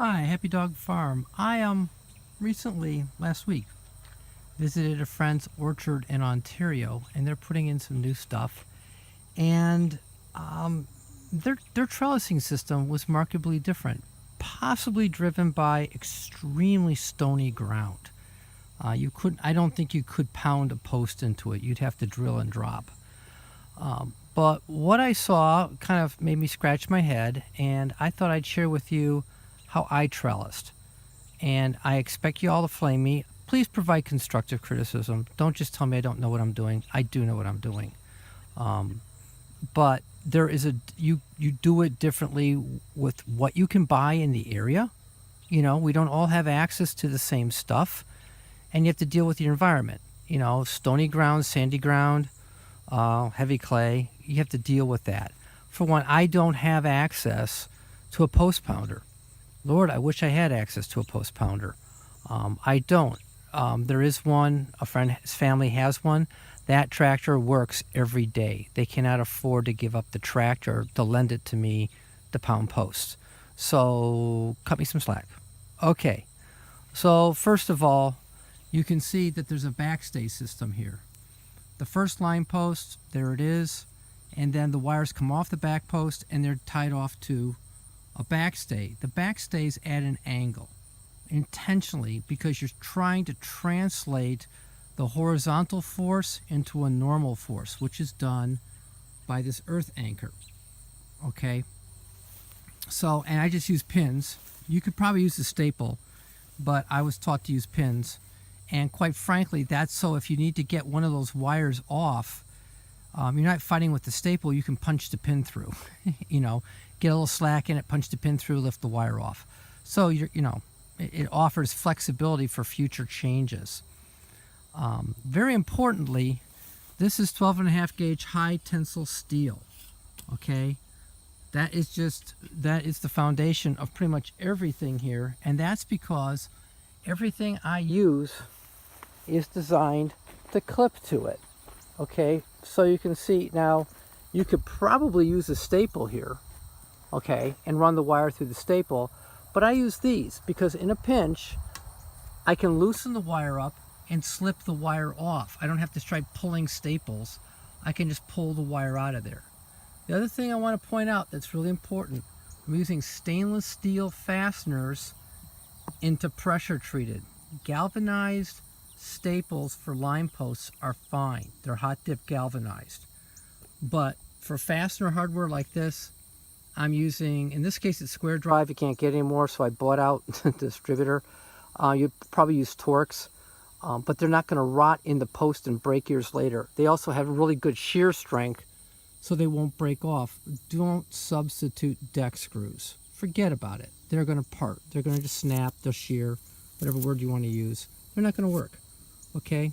Hi, Happy Dog Farm. I recently, last week, visited a friend's orchard in Ontario, and they're putting in some new stuff. And their trellising system was markedly different, possibly driven by extremely stony ground. You couldn't. I don't think you could pound a post into it. You'd have to drill and drop. But what I saw kind of made me scratch my head, and I thought I'd share with you how I trellised. And I expect you all to flame me. Please provide constructive criticism. Don't just tell me I don't know what I'm doing. I do know what I'm doing. But there is you do it differently with what you can buy in the area. You know, we don't all have access to the same stuff, and you have to deal with your environment. You know, stony ground, sandy ground, heavy clay. You have to deal with that. For one, I don't have access to a post pounder. Lord, I wish I had access to a post pounder. I don't. There is one, a friend's family has one. That tractor works every day. They cannot afford to give up the tractor to lend it to me to pound posts. So cut me some slack. Okay, so first of all, you can see that there's a backstay system here. The first line post, there it is, and then the wires come off the back post and they're tied off to a backstay. The backstay's at an angle intentionally because you're trying to translate the horizontal force into a normal force, which is done by this earth anchor. Okay, so, and I just use pins. You could probably use a staple, but I was taught to use pins. And quite frankly, that's so if you need to get one of those wires off, you're not fighting with the staple. You can punch the pin through. You know, get a little slack in it, punch the pin through, lift the wire off. So it offers flexibility for future changes. Very importantly, this is 12.5 gauge high tensile steel. Okay, that is the foundation of pretty much everything here, and that's because everything I use is designed to clip to it. Okay, so you can see now, you could probably use a staple here, okay, and run the wire through the staple, but I use these because in a pinch, I can loosen the wire up and slip the wire off. I don't have to try pulling staples. I can just pull the wire out of there. The other thing I want to point out that's really important, I'm using stainless steel fasteners into pressure treated. Galvanized staples for line posts are fine. They're hot dip galvanized. But for fastener hardware like this, I'm using, in this case it's square drive, you can't get anymore, so I bought out the distributor. You'd probably use Torx, but they're not going to rot in the post and break years later. They also have really good shear strength, so they won't break off. Don't substitute deck screws. Forget about it. They're going to part. They're going to just snap, they'll shear, whatever word you want to use. They're not going to work. Okay?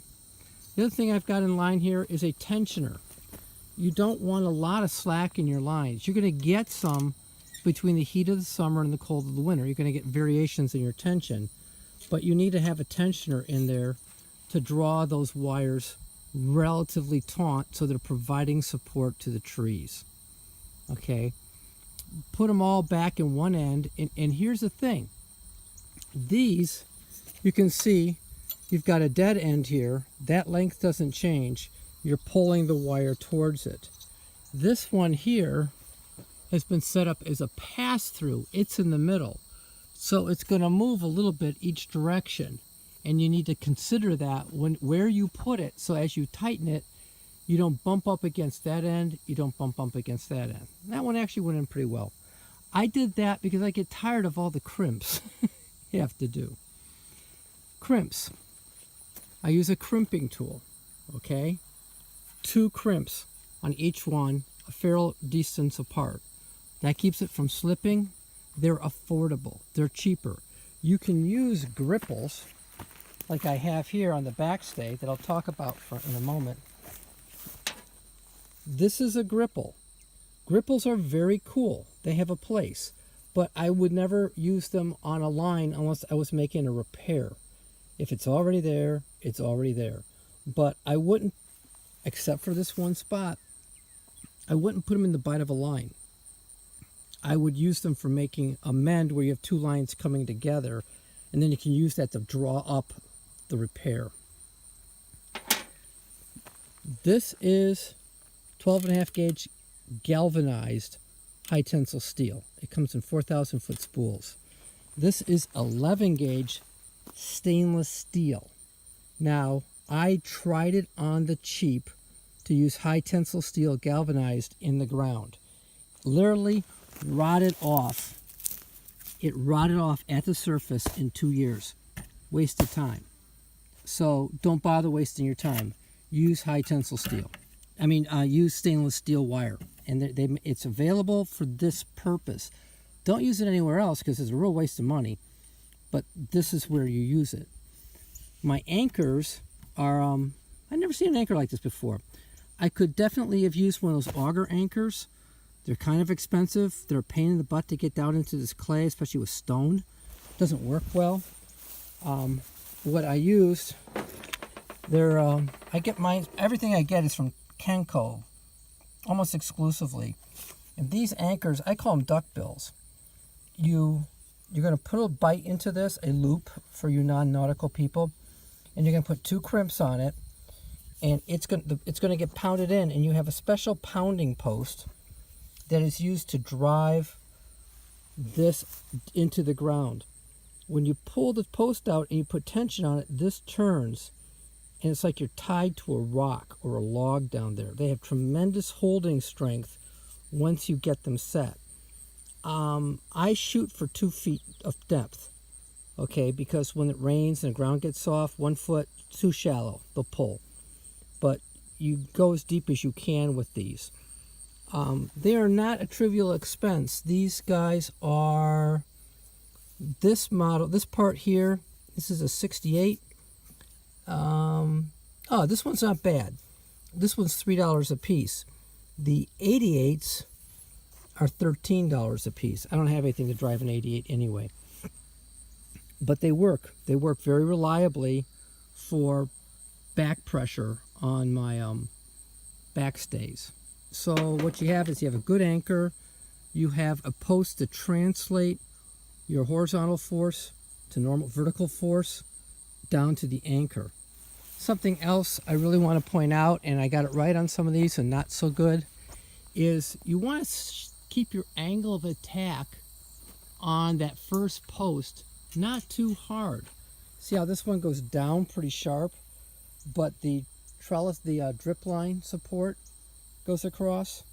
The other thing I've got in line here is a tensioner. You don't want a lot of slack in your lines. You're going to get some between the heat of the summer and the cold of the winter. You're going to get variations in your tension, but you need to have a tensioner in there to draw those wires relatively taut so they're providing support to the trees. Okay? Put them all back in one end, and here's the thing. These, you can see, you've got a dead end here. That length doesn't change. You're pulling the wire towards it. This one here has been set up as a pass-through. It's in the middle. So it's going to move a little bit each direction. And you need to consider that where you put it, so as you tighten it, you don't bump up against that end, you don't bump up against that end. That one actually went in pretty well. I did that because I get tired of all the crimps you have to do. Crimps. I use a crimping tool, okay? 2 crimps on each one, a fair distance apart. That keeps it from slipping. They're affordable. They're cheaper. You can use gripples, like I have here on the backstay that I'll talk about in a moment. This is a gripple. Gripples are very cool. They have a place, but I would never use them on a line unless I was making a repair. If it's already there, it's already there. But I wouldn't, except for this one spot, I wouldn't put them in the bite of a line. I would use them for making a mend where you have two lines coming together, and then you can use that to draw up the repair. This is 12.5 gauge galvanized high tensile steel. It comes in 4,000 foot spools. This is 11 gauge stainless steel. Now, I tried it on the cheap to use high tensile steel galvanized in the ground. Literally rotted off. It rotted off at the surface in 2 years. Wasted time. So don't bother wasting your time. Use high tensile steel. Use stainless steel wire. And it's available for this purpose. Don't use it anywhere else because it's a real waste of money. But this is where you use it. My anchors are, I've never seen an anchor like this before. I could definitely have used one of those auger anchors. They're kind of expensive. They're a pain in the butt to get down into this clay, especially with stone. Doesn't work well. What I used, I get mine, everything I get is from Kenco, almost exclusively. And these anchors, I call them duck bills. You're going to put a bite into this, a loop for you non-nautical people, and you're going to put 2 crimps on it, and it's going to get pounded in, and you have a special pounding post that is used to drive this into the ground. When you pull the post out and you put tension on it, this turns, and it's like you're tied to a rock or a log down there. They have tremendous holding strength once you get them set. I shoot for 2 feet of depth, okay, because when it rains and the ground gets soft, 1 foot, too shallow, they'll pull. But you go as deep as you can with these. They are not a trivial expense. These guys are, this model, this part here, this is a 68. This one's not bad. This one's $3 a piece. The 88s are $13 a piece. I don't have anything to drive an 88 anyway. But they work. They work very reliably for back pressure on my backstays. So what you have is you have a good anchor. You have a post to translate your horizontal force to normal vertical force down to the anchor. Something else I really want to point out, and I got it right on some of these and not so good, is you want to keep your angle of attack on that first post not too hard. See how this one goes down pretty sharp, but the trellis, the drip line support goes across.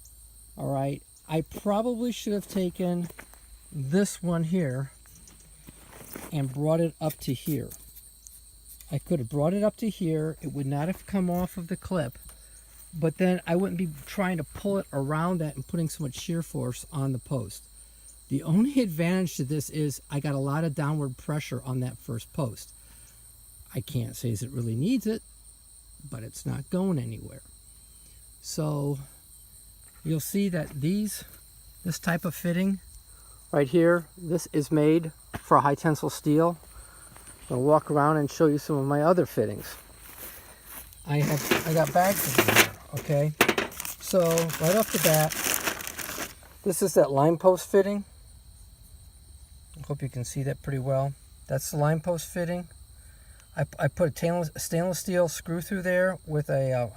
All right, I probably should have taken this one here and brought it up to here. I could have brought it up to here. It would not have come off of the clip, but then I wouldn't be trying to pull it around that and putting so much shear force on the post. The only advantage to this is I got a lot of downward pressure on that first post. I can't say it really needs it, but it's not going anywhere. So you'll see that this type of fitting right here, this is made for high tensile steel. I'll walk around and show you some of my other fittings. I got bags in here, okay? So right off the bat, this is that line post fitting. I hope you can see that pretty well. That's the line post fitting. I put a stainless steel screw through there with a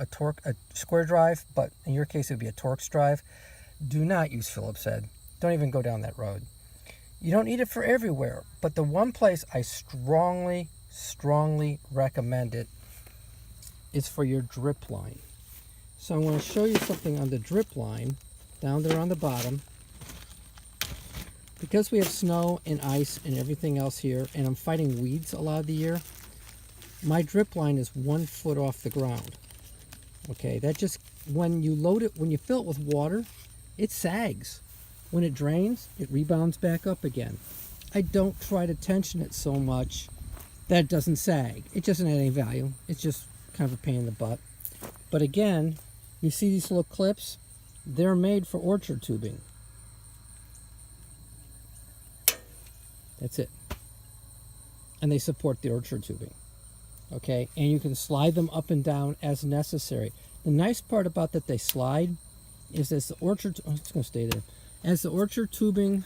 square drive, but in your case it would be a Torx drive. Do not use Phillips head. Don't even go down that road. You don't need it for everywhere, but the one place I strongly recommend it is for your drip line. So I'm going to show you something on the drip line down there on the bottom. Because we have snow and ice and everything else here, and I'm fighting weeds a lot of the year, my drip line is 1 foot off the ground. Okay, that just, when you load it, when you fill it with water, it sags. When it drains, it rebounds back up again. I don't try to tension it so much that it doesn't sag. It doesn't add any value. It's just kind of a pain in the butt. But again, you see these little clips? They're made for orchard tubing. That's it. And they support the orchard tubing. Okay, and you can slide them up and down as necessary. The nice part about that they slide is as the orchard, oh, it's going to stay there. As the orchard tubing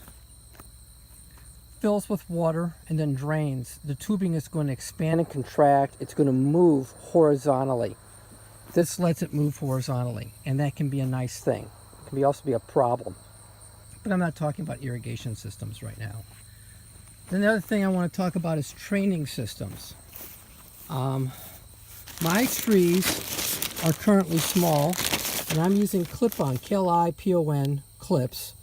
fills with water and then drains, the tubing is going to expand and contract. It's going to move horizontally. This lets it move horizontally, and that can be a nice thing. It can also be a problem. But I'm not talking about irrigation systems right now. Then the other thing I want to talk about is training systems. My trees are currently small, and I'm using clip-on, KLIPON clips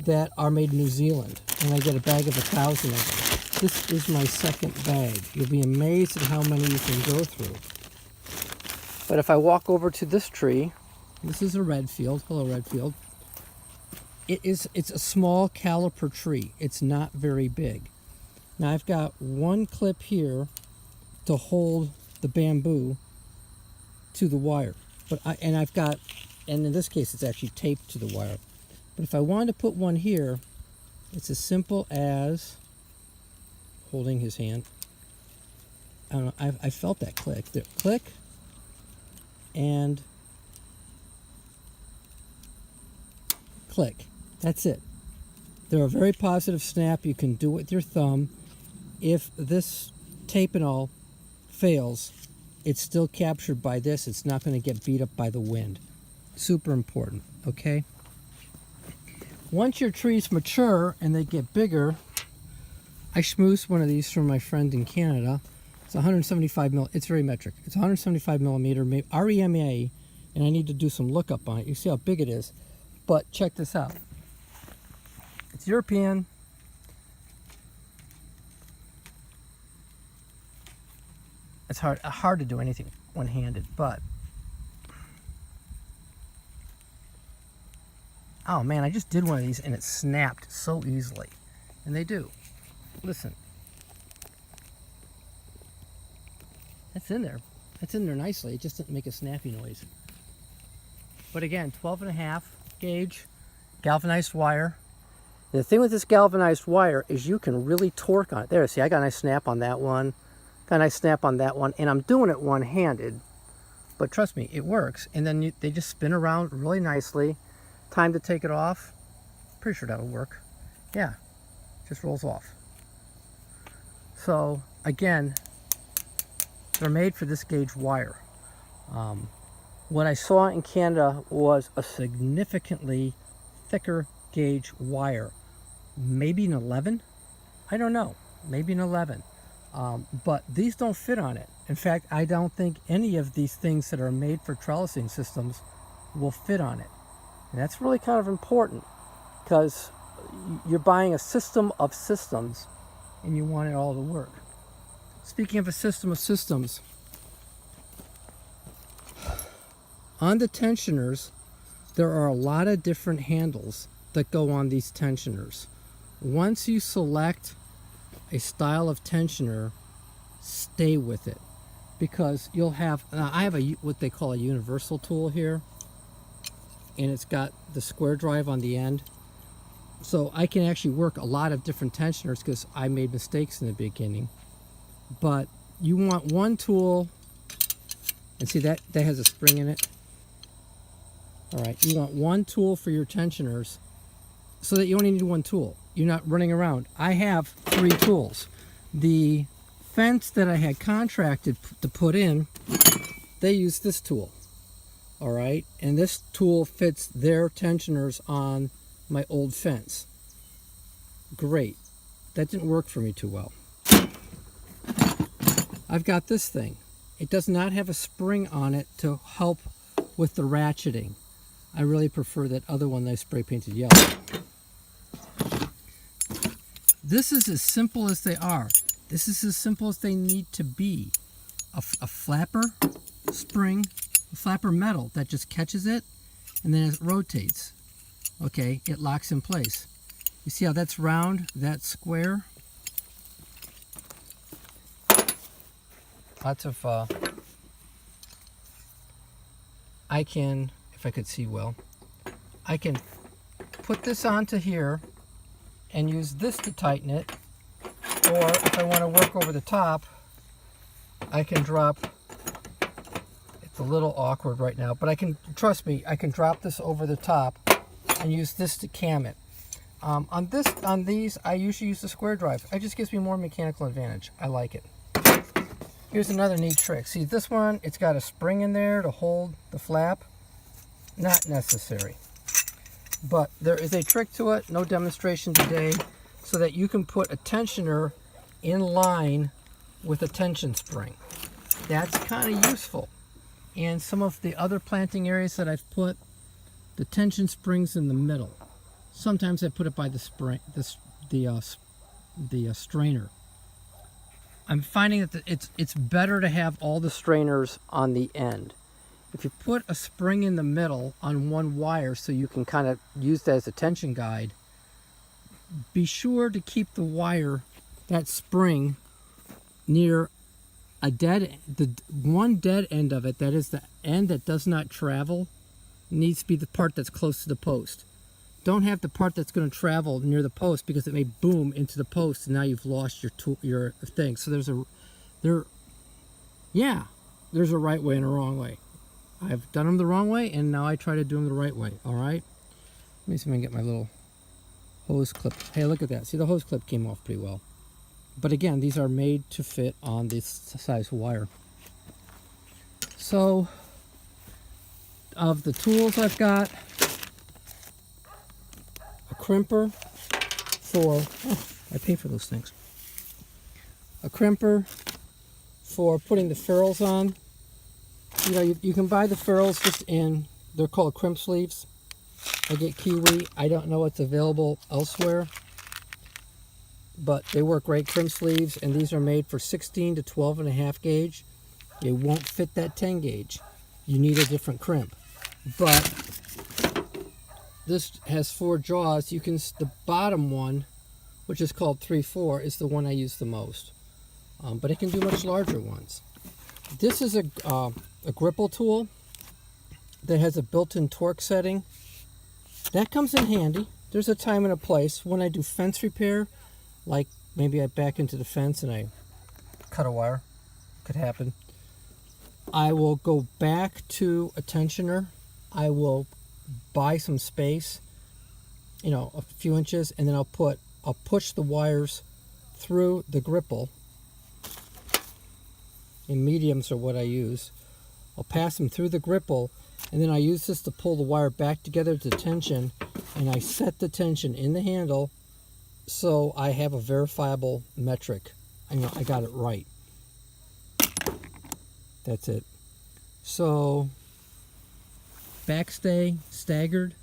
that are made in New Zealand, and I get a bag of 1,000 of them. This is my second bag. You'll be amazed at how many you can go through. But if I walk over to this tree, this is a Redfield. Hello, Redfield. It's a small caliper tree. It's not very big. Now I've got one clip here to hold the bamboo to the wire, and in this case it's actually taped to the wire. But if I wanted to put one here, it's as simple as holding his hand. I don't know. I felt that click. There, click, and click. That's it. They're a very positive snap. You can do it with your thumb. If this tape and all fails, it's still captured by this. It's not going to get beat up by the wind. Super important, okay? Once your trees mature and they get bigger, I schmoozed one of these from my friend in Canada. It's 175 mil. It's very metric. It's 175 millimeter REMA, and I need to do some lookup on it. You see how big it is, but check this out. It's European. It's hard to do anything one-handed, but oh man, I just did one of these and it snapped so easily. And they do. Listen. That's in there. That's in there nicely. It just didn't make a snappy noise. But again, 12.5 gauge galvanized wire. And the thing with this galvanized wire is you can really torque on it. There, see, I got a nice snap on that one. Got a nice snap on that one. And I'm doing it one-handed. But trust me, it works. And then they just spin around really nicely. Time to take it off. Pretty sure that'll work. Yeah, just rolls off. So, again, they're made for this gauge wire. What I saw in Canada was a significantly thicker gauge wire. Maybe an 11? I don't know. Maybe an 11. But these don't fit on it. In fact, I don't think any of these things that are made for trellising systems will fit on it. And that's really kind of important because you're buying a system of systems and you want it all to work. Speaking of a system of systems, on the tensioners, there are a lot of different handles that go on these tensioners. Once you select a style of tensioner, stay with it, because you'll have, I have what they call a universal tool here, and it's got the square drive on the end, so I can actually work a lot of different tensioners because I made mistakes in the beginning. But you want one tool, and see that has a spring in it. All right, you want one tool for your tensioners so that you only need one tool. You're not running around. I have 3 tools. The fence that I had contracted to put in, they use this tool. All right, and this tool fits their tensioners on my old fence. Great. That didn't work for me too well. I've got this thing. It does not have a spring on it to help with the ratcheting. I really prefer that other one that I spray painted yellow. This is as simple as they are. This is as simple as they need to be. A flapper spring, a flapper metal that just catches it, and then it rotates. Okay, it locks in place. You see how that's round, that's square? Lots of, I can, if I could see well, I can put this onto here and use this to tighten it, or if I want to work over the top, I can drop, it's a little awkward right now, but I can, trust me, I can drop this over the top and use this to cam it. On these, I usually use the square drive. It just gives me more mechanical advantage. I like it. Here's another neat trick. See this one, it's got a spring in there to hold the flap. Not necessary. But there is a trick to it, no demonstration today, so that you can put a tensioner in line with a tension spring. That's kind of useful. And some of the other planting areas that I've put the tension springs in the middle. Sometimes I put it by the spring, the strainer. I'm finding that it's better to have all the strainers on the end. If you put a spring in the middle on one wire so you can kind of use that as a tension guide, be sure to keep the wire, that spring, near a the one dead end of it, that is the end that does not travel, needs to be the part that's close to the post. Don't have the part that's going to travel near the post because it may boom into the post and now you've lost your thing. So there's a right way and a wrong way. I've done them the wrong way and now I try to do them the right way. All right. Let me see if I can get my little hose clip. Hey, look at that. See, the hose clip came off pretty well. But again, these are made to fit on this size wire. So, of the tools I've got, a crimper for, I pay for those things. A crimper for putting the ferrules on. You know, you can buy the ferrules just in, they're called crimp sleeves. I get Kiwi. I don't know what's available elsewhere, but they work great, crimp sleeves, and these are made for 16 to 12.5 gauge. It won't fit that 10 gauge. You need a different crimp. But this has 4 jaws. The bottom one, which is called 3/4, is the one I use the most. But it can do much larger ones. This is a gripple tool that has a built-in torque setting. That comes in handy. There's a time and a place. When I do fence repair, like maybe I back into the fence and I cut a wire, could happen. I will go back to a tensioner. I will buy some space, you know, a few inches, and then I'll push the wires through the gripple. And mediums are what I use. I'll pass them through the gripple, and then I use this to pull the wire back together to tension, and I set the tension in the handle so I have a verifiable metric. I know I got it right. That's it. So, backstay, staggered.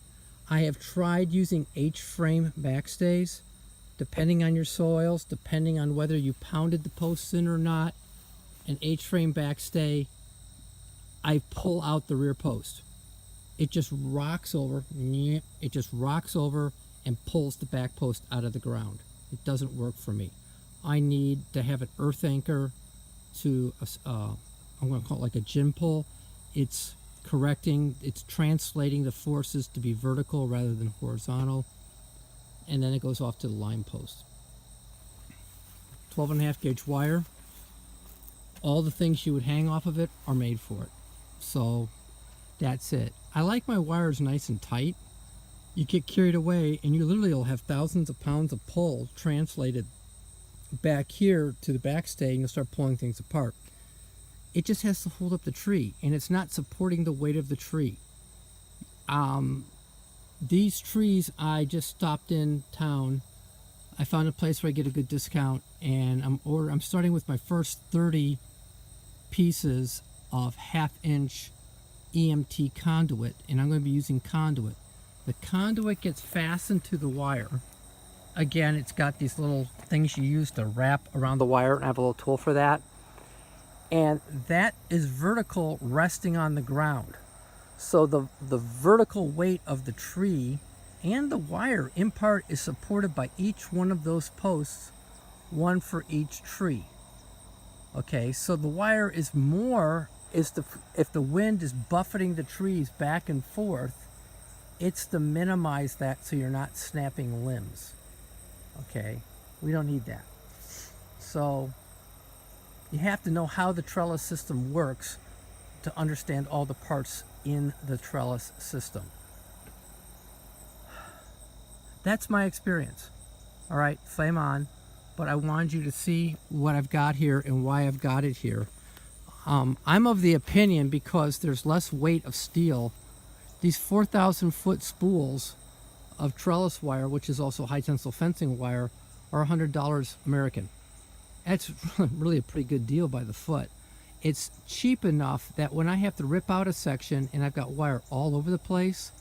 I have tried using H-frame backstays, depending on your soils, depending on whether you pounded the posts in or not. An H-frame backstay, I pull out the rear post. It just rocks over. It just rocks over and pulls the back post out of the ground. It doesn't work for me. I need to have an earth anchor to, I'm going to call it like a gin pull. It's translating the forces to be vertical rather than horizontal. And then it goes off to the line post. 12.5 gauge wire. All the things you would hang off of it are made for it. So that's it. I like my wires nice and tight. You get carried away and you literally will have thousands of pounds of pull translated back here to the backstay and you'll start pulling things apart. It just has to hold up the tree and it's not supporting the weight of the tree. These trees, I just stopped in town. I found a place where I get a good discount and I'm starting with my first 30 pieces of 1/2 inch EMT conduit, and I'm going to be using conduit. The conduit gets fastened to the wire. Again, it's got these little things you use to wrap around the wire, and I have a little tool for that. And that is vertical, resting on the ground. So the vertical weight of the tree and the wire in part is supported by each one of those posts, one for each tree. Okay, so the wire is if the wind is buffeting the trees back and forth, it's to minimize that so you're not snapping limbs. Okay, we don't need that. So you have to know how the trellis system works to understand all the parts in the trellis system. That's my experience. All right, flame on. But I wanted you to see what I've got here and why I've got it here. I'm of the opinion, because there's less weight of steel, these 4,000 foot spools of trellis wire, which is also high tensile fencing wire, are $100 American. That's really a pretty good deal by the foot. It's cheap enough that when I have to rip out a section and I've got wire all over the place,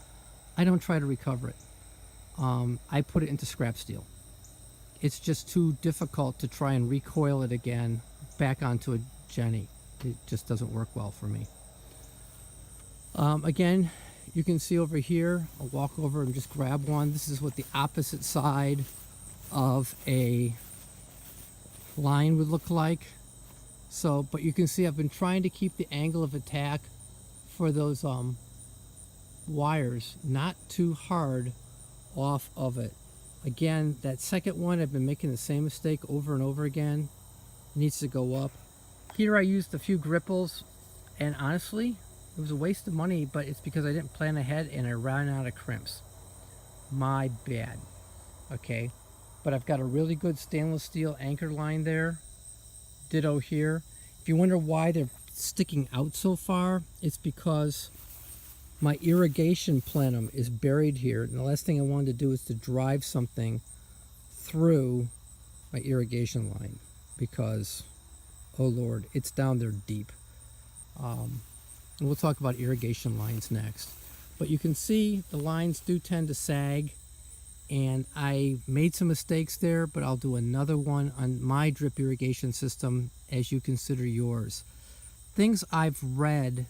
I don't try to recover it. I put it into scrap steel. It's just too difficult to try and recoil it again back onto a Jenny. It just doesn't work well for me. Again, you can see over here, I'll walk over and just grab one. This is what the opposite side of a line would look like. So, but you can see I've been trying to keep the angle of attack for those wires not too hard off of it. Again, that second one, I've been making the same mistake over and over again. It needs to go up. Here I used a few gripples, and honestly, it was a waste of money, but it's because I didn't plan ahead and I ran out of crimps. My bad. Okay, but I've got a really good stainless steel anchor line there. Ditto here. If you wonder why they're sticking out so far, it's because my irrigation plenum is buried here, and the last thing I wanted to do is to drive something through my irrigation line, because, oh Lord, it's down there deep. And we'll talk about irrigation lines next. But you can see the lines do tend to sag, and I made some mistakes there, but I'll do another one on my drip irrigation system as you consider yours. Things I've read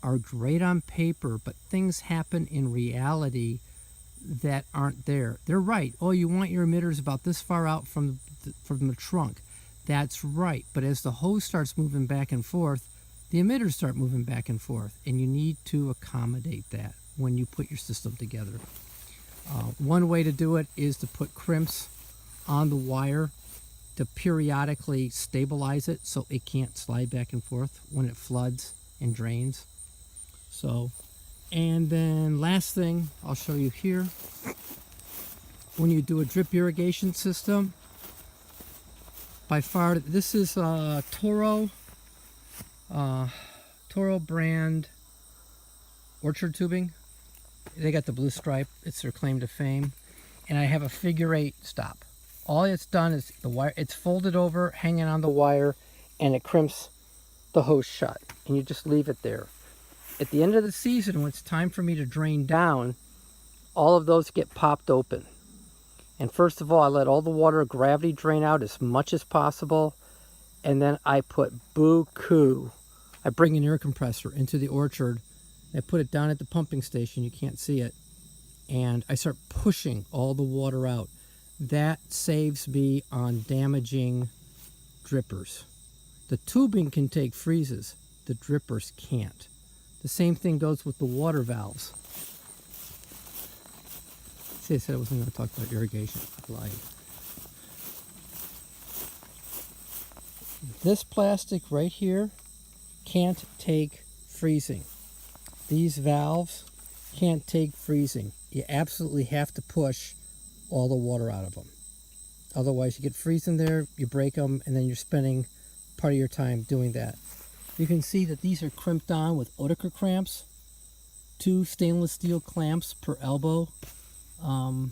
are great on paper, but things happen in reality that aren't there. They're right. Oh, you want your emitters about this far out from the trunk. That's right. But as the hose starts moving back and forth, the emitters start moving back and forth, and you need to accommodate that when you put your system together. One way to do it is to put crimps on the wire to periodically stabilize it so it can't slide back and forth when it floods and drains. So, and then last thing I'll show you here, when you do a drip irrigation system, by far, this is Toro brand jOrchard tubing. They got the blue stripe. It's their claim to fame. And I have a figure 8 stop. All it's done is the wire, it's folded over, hanging on the wire, and it crimps the hose shut. And you just leave it there. At the end of the season, when it's time for me to drain down, all of those get popped open. And first of all, I let all the water gravity drain out as much as possible. And then I put buku. I bring an air compressor into the orchard. I put it down at the pumping station. You can't see it. And I start pushing all the water out. That saves me on damaging drippers. The tubing can take freezes. The drippers can't. The same thing goes with the water valves. See, I said I wasn't going to talk about irrigation. I lied. This plastic right here can't take freezing. These valves can't take freezing. You absolutely have to push all the water out of them. Otherwise, you get freeze in there, you break them, and then you're spending part of your time doing that. You can see that these are crimped on with Oetker clamps, 2 stainless steel clamps per elbow. I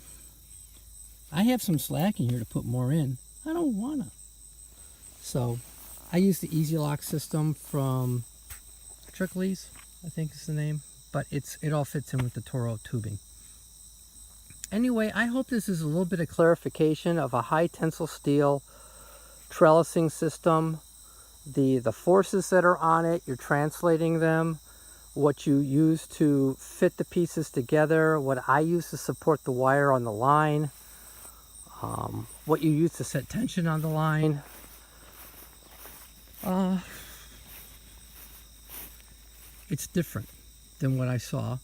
have some slack in here to put more in. I don't wanna. So I use the Easy Lock system from trellis, I think is the name, but it all fits in with the Toro tubing. Anyway, I hope this is a little bit of clarification of a high tensile steel trellising system. The forces that are on it, you're translating them, what you use to fit the pieces together, what I use to support the wire on the line, what you use to set tension on the line. It's different than what I saw.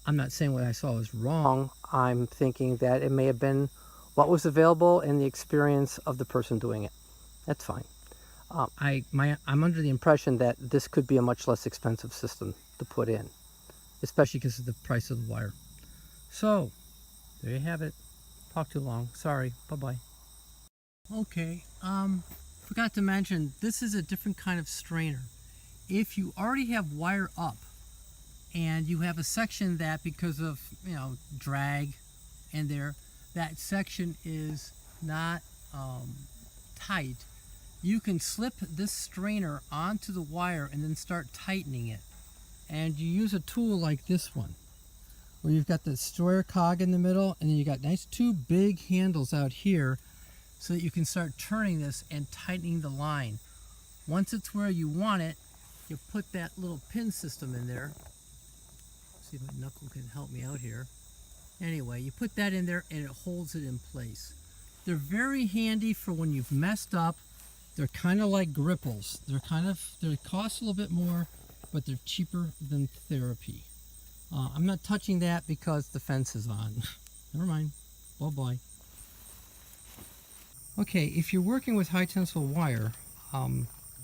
I'm not saying what I saw was wrong. I'm thinking that it may have been what was available and the experience of the person doing it. That's fine. I'm under the impression that this could be a much less expensive system to put in, especially because of the price of the wire. So, There you have it. Talk too long. Sorry. Bye-bye. Okay, forgot to mention, this is a different kind of strainer. If you already have wire up and you have a section that, because of, drag in there, that section is not tight, you can slip this strainer onto the wire and then start tightening it. And you use a tool like this one, where you've got the square cog in the middle, and then you got nice two big handles out here, so that you can start turning this and tightening the line. Once it's where you want it, you put that little pin system in there. See if my knuckle can help me out here. Anyway, you put that in there and it holds it in place. They're very handy for when you've messed up. They're kind of like gripples. They cost a little bit more, but they're cheaper than therapy. I'm not touching that because the fence is on. Never mind. Bye-bye. Okay, if you're working with high tensile wire,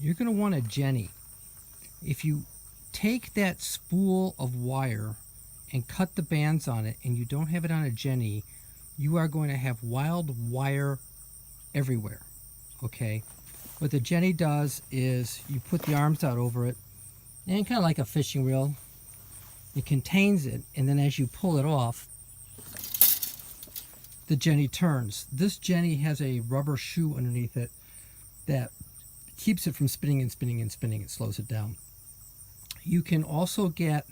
you're going to want a Jenny. If you take that spool of wire and cut the bands on it and you don't have it on a Jenny, you are going to have wild wire everywhere. Okay, what the Jenny does is you put the arms out over it, and kind of like a fishing reel, it contains it, and then as you pull it off, the Jenny turns. This Jenny has a rubber shoe underneath it that keeps it from spinning and spinning and spinning. It slows it down. You can also get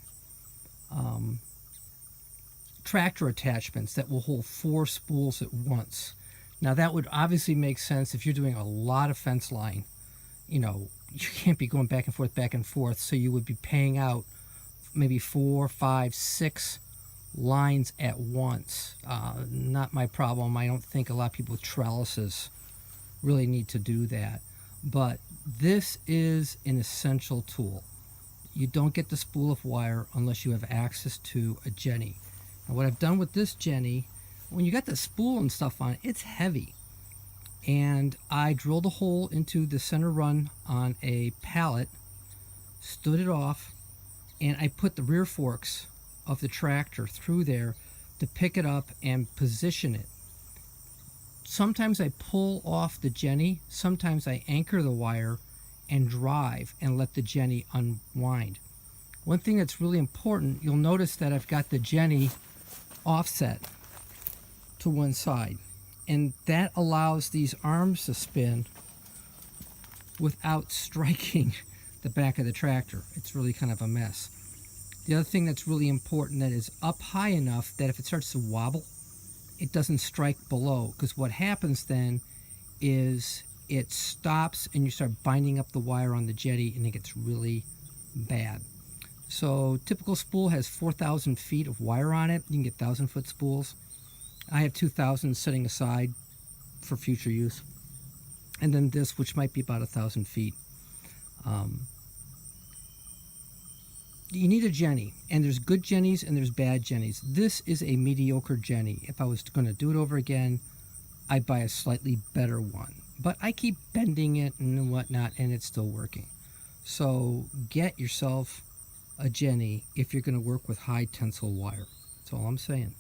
tractor attachments that will hold 4 spools at once. Now that would obviously make sense if you're doing a lot of fence line. You can't be going back and forth, so you would be paying out maybe 4, 5, 6 lines at once. Not my problem. I don't think a lot of people with trellises really need to do that. But this is an essential tool. You don't get the spool of wire unless you have access to a Jenny. And what I've done with this Jenny, when you got the spool and stuff on it, it's heavy. And I drilled a hole into the center run on a pallet, stood it off, and I put the rear forks of the tractor through there to pick it up and position it. Sometimes I pull off the Jenny, sometimes I anchor the wire and drive and let the Jenny unwind. One thing that's really important, you'll notice that I've got the Jenny offset to one side, and that allows these arms to spin without striking the back of the tractor. It's really kind of a mess. The other thing that's really important, that is up high enough that if it starts to wobble, it doesn't strike below, because what happens then is it stops and you start binding up the wire on the Jenny and it gets really bad. So typical spool has 4,000 feet of wire on it. You can get 1,000-foot spools. I have 2,000 sitting aside for future use. And then this, which might be about 1,000 feet. You need a Jenny, and there's good Jennies and there's bad Jennies. This is a mediocre Jenny. If I was going to do it over again, I'd buy a slightly better one. But I keep bending it and whatnot, and it's still working. So get yourself a Jenny if you're going to work with high tensile wire. That's all I'm saying.